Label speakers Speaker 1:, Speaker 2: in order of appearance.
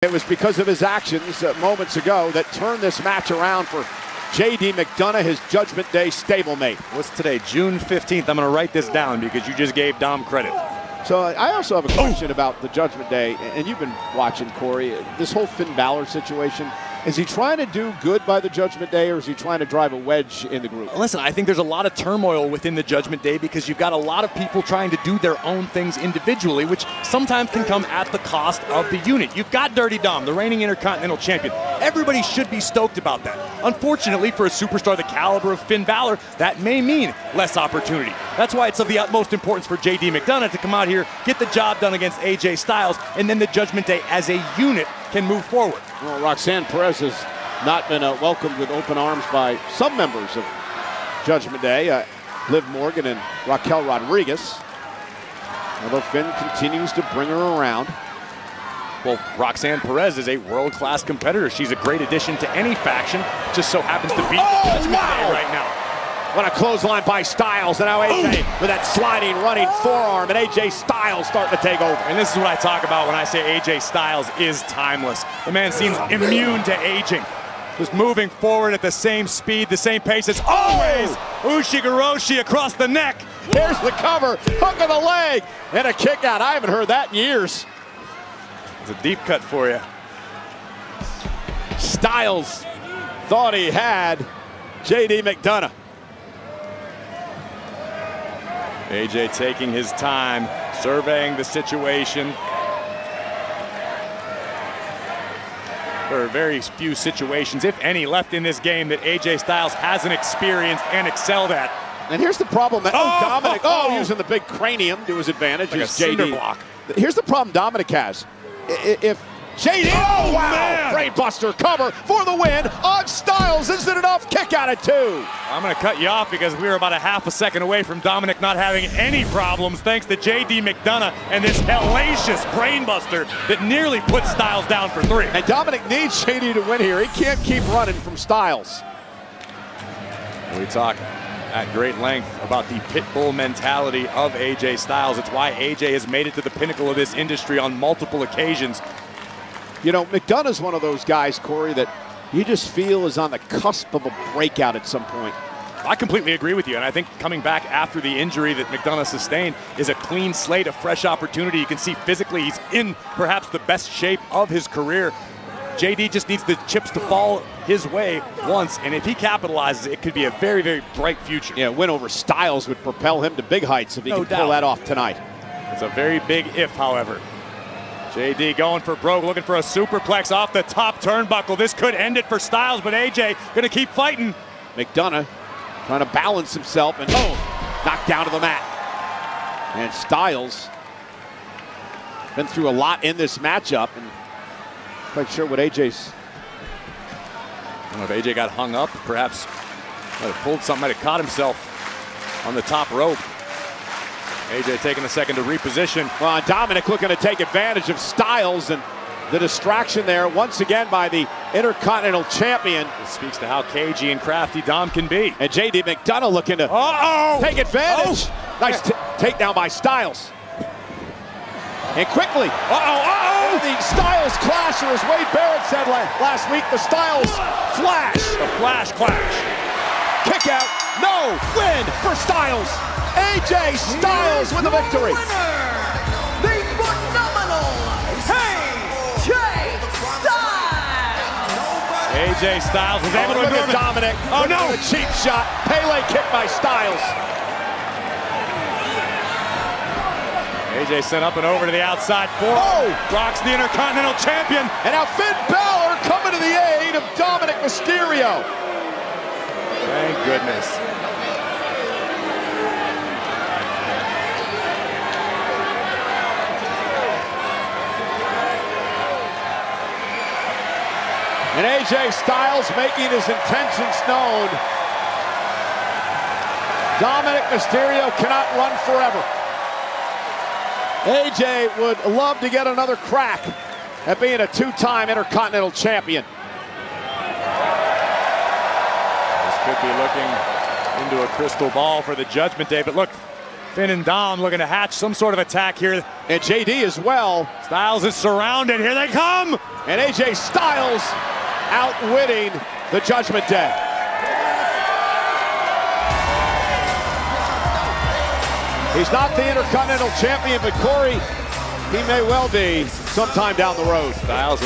Speaker 1: It was because of his actions moments ago that turned this match around for J.D. McDonagh, his Judgment Day stablemate.
Speaker 2: What's today, June 15th? I'm going to write this down because you just gave Dom credit.
Speaker 1: So I also have a question about the Judgment Day, and you've been watching, Corey. This whole Finn Balor situation, is he trying to do good by the Judgment Day, or is he trying to drive a wedge in the group?
Speaker 2: Listen, I think there's a lot of turmoil within the Judgment Day because you've got a lot of people trying to do their own things individually, which sometimes can come at the cost of the unit. You've got Dirty Dom, the reigning Intercontinental Champion. Everybody should be stoked about that. Unfortunately, for a superstar the caliber of Finn Balor, that may mean less opportunity. That's why it's of the utmost importance for J.D. McDonagh to come out here, get the job done against AJ Styles, and then the Judgment Day as a unit can move forward.
Speaker 1: Well, Roxanne Perez has not been welcomed with open arms by some members of Judgment Day, Liv Morgan and Raquel Rodriguez, although Finn continues to bring her around.
Speaker 2: Well, Roxanne Perez is a world-class competitor. She's a great addition to any faction. Just so happens to be the Judgment Day right now.
Speaker 1: What a clothesline by Styles, and now AJ with that sliding, running forearm, and AJ Styles starting to take over.
Speaker 2: And this is what I talk about when I say AJ Styles is timeless. The man seems immune to aging. Just moving forward at the same speed, the same pace as always. Ushigoroshi across the neck.
Speaker 1: Here's the cover, hook of the leg, and a kick out. I haven't heard that in years.
Speaker 2: It's a deep cut for you.
Speaker 1: Styles thought he had J.D. McDonagh.
Speaker 2: AJ taking his time, surveying the situation. There are very few situations, if any, left in this game that AJ Styles hasn't experienced and excelled at.
Speaker 1: And here's the problem that Dominic, using the big cranium to his advantage,
Speaker 2: like
Speaker 1: is JD.
Speaker 2: block.
Speaker 1: Here's the problem Dominic has. If JD,
Speaker 2: man!
Speaker 1: brainbuster cover for the win on Styles. Isn't enough? Kick out at 2.
Speaker 2: I'm going to cut you off because we were about a half a second away from Dominic not having any problems thanks to J.D. McDonagh and this hellacious brainbuster that nearly put Styles down for 3.
Speaker 1: And Dominic needs JD to win here. He can't keep running from Styles.
Speaker 2: We talk at great length about the pit bull mentality of AJ Styles. It's why AJ has made it to the pinnacle of this industry on multiple occasions.
Speaker 1: You know, McDonough's one of those guys, Corey, that you just feel is on the cusp of a breakout at some point.
Speaker 2: I completely agree with you, and I think coming back after the injury that McDonagh sustained is a clean slate, a fresh opportunity. You can see physically he's in perhaps the best shape of his career. JD just needs the chips to fall his way once, and if he capitalizes, it could be a very, very bright future.
Speaker 1: Yeah, win over Styles would propel him to big heights if he can pull that off tonight.
Speaker 2: It's a very big if, however. JD going for broke, looking for a superplex off the top turnbuckle. This could end it for Styles, but AJ going to keep fighting.
Speaker 1: McDonagh trying to balance himself and knocked down to the mat. And Styles been through a lot in this matchup, and quite sure what AJ's.
Speaker 2: I don't know if AJ got hung up, perhaps might have pulled something, might have caught himself on the top rope. AJ taking a second to reposition.
Speaker 1: Well, and Dominic looking to take advantage of Styles and the distraction there once again by the Intercontinental Champion.
Speaker 2: This speaks to how cagey and crafty Dom can be.
Speaker 1: And J.D. McDonagh looking to take advantage. Nice takedown by Styles. And quickly, the Styles clash, or as Wade Barrett said last week, the Styles flash.
Speaker 2: The flash clash.
Speaker 1: Kick out, no, win for Styles. AJ Styles with the victory.
Speaker 3: The phenomenal AJ Styles.
Speaker 2: AJ Styles was able to
Speaker 1: ignore Dominic.
Speaker 2: Oh no!
Speaker 1: A cheap shot. Pele kick by Styles.
Speaker 2: AJ sent up and over to the outside forearm. Rocks the Intercontinental Champion.
Speaker 1: And now Finn Balor coming to the aid of Dominic Mysterio.
Speaker 2: Thank goodness.
Speaker 1: And AJ Styles making his intentions known. Dominic Mysterio cannot run forever. AJ would love to get another crack at being a 2-time Intercontinental Champion.
Speaker 2: This could be looking into a crystal ball for the Judgment Day, but look, Finn and Dom looking to hatch some sort of attack here.
Speaker 1: And JD as well.
Speaker 2: Styles is surrounded. Here they come.
Speaker 1: And AJ Styles outwitting the Judgment Day. He's not the Intercontinental Champion, but Corey, he may well be sometime down the road.
Speaker 2: Styles